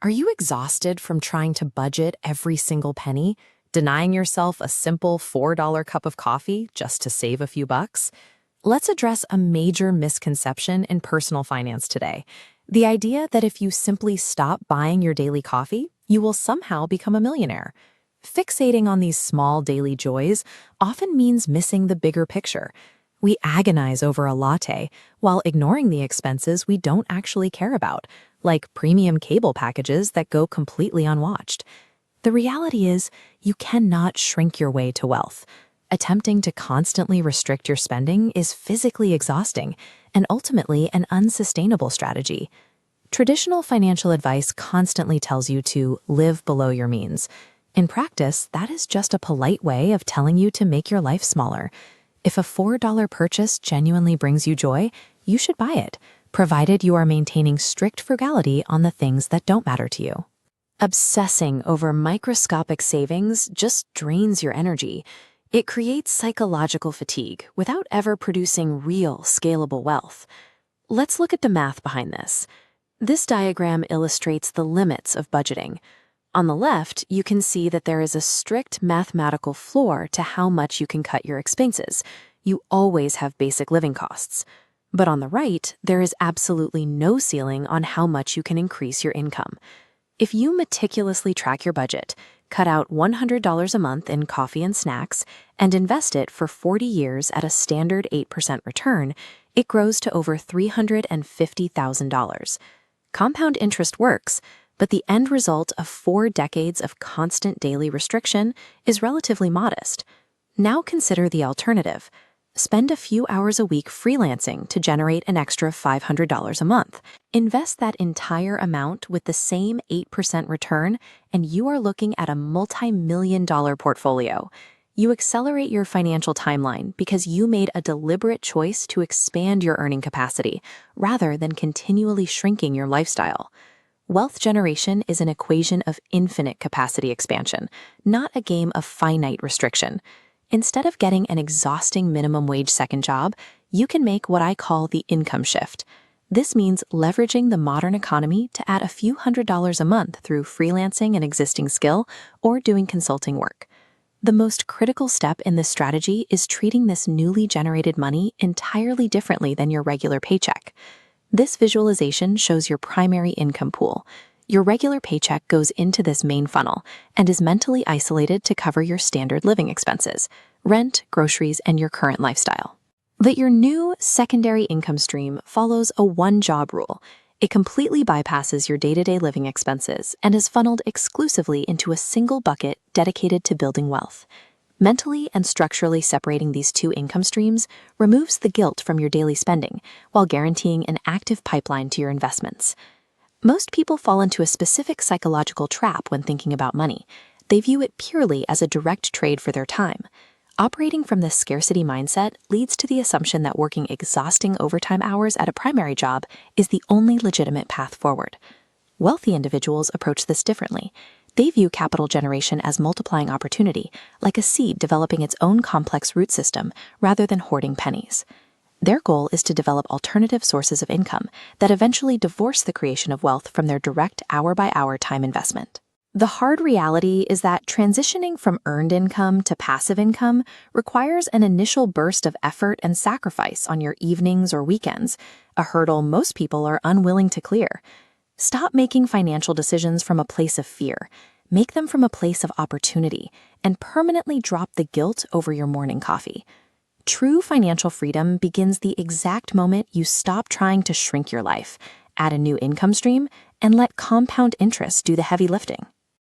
Are you exhausted from trying to budget every single penny, denying yourself a simple $4 cup of coffee just to save a few bucks? Let's address a major misconception in personal finance today. The idea that if you simply stop buying your daily coffee, you will somehow become a millionaire. Fixating on these small daily joys often means missing the bigger picture. We agonize over a latte while ignoring the expenses we don't actually care about, like premium cable packages that go completely unwatched. The reality is, you cannot shrink your way to wealth. Attempting to constantly restrict your spending is physically exhausting and ultimately an unsustainable strategy. Traditional financial advice constantly tells you to live below your means. In practice, that is just a polite way of telling you to make your life smaller. If a $4 purchase genuinely brings you joy, you should buy it, provided you are maintaining strict frugality on the things that don't matter to you. Obsessing over microscopic savings just drains your energy. It creates psychological fatigue without ever producing real, scalable wealth. Let's look at the math behind this. This diagram illustrates the limits of budgeting. On the left, you can see that there is a strict mathematical floor to how much you can cut your expenses. You always have basic living costs. But on the right, there is absolutely no ceiling on how much you can increase your income. If you meticulously track your budget, cut out $100 a month in coffee and snacks, and invest it for 40 years at a standard 8% return, it grows to over $350,000. Compound interest works, but the end result of 4 decades of constant daily restriction is relatively modest. Now consider the alternative. Spend a few hours a week freelancing to generate an extra $500 a month. Invest that entire amount with the same 8% return, and you are looking at a multi-million-dollar portfolio. You accelerate your financial timeline because you made a deliberate choice to expand your earning capacity rather than continually shrinking your lifestyle. Wealth generation is an equation of infinite capacity expansion, not a game of finite restriction. Instead of getting an exhausting minimum wage second job, you can make what I call the income shift. This means leveraging the modern economy to add a few $100s a month through freelancing an existing skill or doing consulting work. The most critical step in this strategy is treating this newly generated money entirely differently than your regular paycheck. This visualization shows your primary income pool. Your regular paycheck goes into this main funnel and is mentally isolated to cover your standard living expenses, rent, groceries, and your current lifestyle. But your new secondary income stream follows a one-job rule. It completely bypasses your day-to-day living expenses and is funneled exclusively into a single bucket dedicated to building wealth. Mentally and structurally separating these two income streams removes the guilt from your daily spending while guaranteeing an active pipeline to your investments. Most people fall into a specific psychological trap when thinking about money. They view it purely as a direct trade for their time. Operating from this scarcity mindset leads to the assumption that working exhausting overtime hours at a primary job is the only legitimate path forward. Wealthy individuals approach this differently. They view capital generation as multiplying opportunity, like a seed developing its own complex root system rather than hoarding pennies. Their goal is to develop alternative sources of income that eventually divorce the creation of wealth from their direct hour-by-hour time investment. The hard reality is that transitioning from earned income to passive income requires an initial burst of effort and sacrifice on your evenings or weekends, a hurdle most people are unwilling to clear. Stop making financial decisions from a place of fear. Make them from a place of opportunity and permanently drop the guilt over your morning coffee. True financial freedom begins the exact moment you stop trying to shrink your life, add a new income stream, and let compound interest do the heavy lifting.